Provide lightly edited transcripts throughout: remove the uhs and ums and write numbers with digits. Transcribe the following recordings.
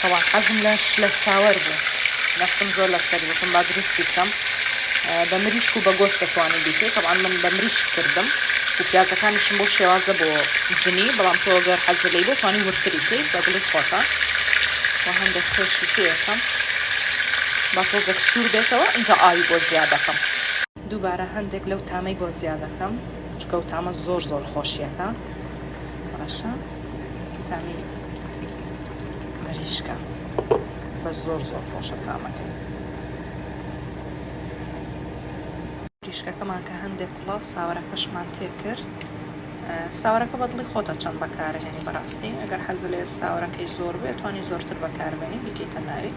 طبعا حەزم لە ساوەر بوو نەفسم زۆر لەسەر بووتم با دروستی بکەم بە مریشک و بە گۆشت دەتوانێت بیکەیت طبعا من بە مریشک کردم و پیازەکانیشم بۆ شێوازە بۆ جنی بەڵام تۆ ئەگەر حەزت لێی بۆ توانی ورتری بکەیت بە دڵی خۆتە و هەندێک خۆشی پێەکەم با تۆزێک سوور بێتەوە اینجا ئاوی بۆ زیادەکەم دووبارە هەندێک لەو تامەی بۆ زیادەکەم چکە و تامە زۆر خۆشیەکە باشە تامی مریشکە بە زۆر خۆشە تامەکەی مریشکەکەمان کە هەندێک کوڵاو ساوەرەکەشمان تێ کرد ساوەرەکە بە دڵی خۆتە چەند بەکارهێنی بەڕاستی ئەگەر حەز لێ ساوەرەکەی زۆر بێت توانی زۆرتر بەکاربێنی بیکەیتە ناوی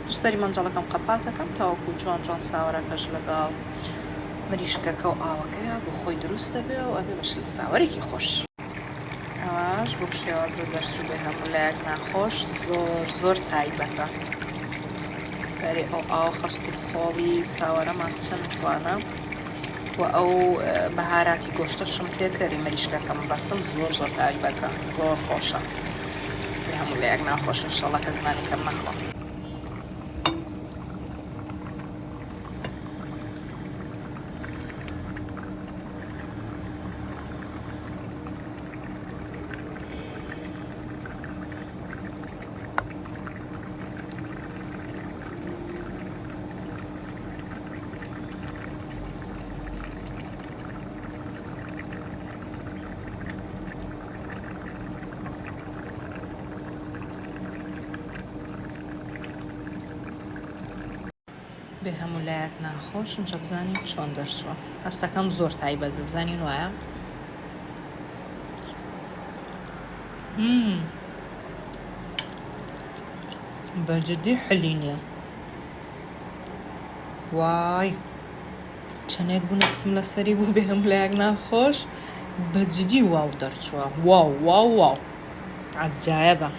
ترسەری مەنجەڵەکەم قەپاتەکەم تاوەکو جوان ساوەرەکەش لەگەڵ مریشکەکە و ئاوەکەیە بۆ خۆی دروست دەبێ و ئەبێ بەش لە ساوەرێکی خۆش ئەوەش بۆ شێوازە دەرچوو بێ هەموو لایەک ناخۆش زۆر تایبەتە سەری ئەو ئاو خەست و خۆڵی ساوەرەمان چەند جوانە و ئەو بەهاراتی گۆشتەشم تێکەری مریشکەکەم بەستم زۆر تایبەتە زۆر خۆشە بێ هەموو لایەک ناخۆش ئینشەڵڵا کە زمانی کەم نەخۆم بێ هەموو لایەک ناخۆش اینجا بزانین چۆن دەرچووە هەستەکەم زۆر تایبەت بزانین وایە بەجددی حلی نییە وای چەندێک بوو نەفسم لەسەری بوو بێ هەموو لایەک ناخۆش بەجددی واو دەرچووە واو عەجایبە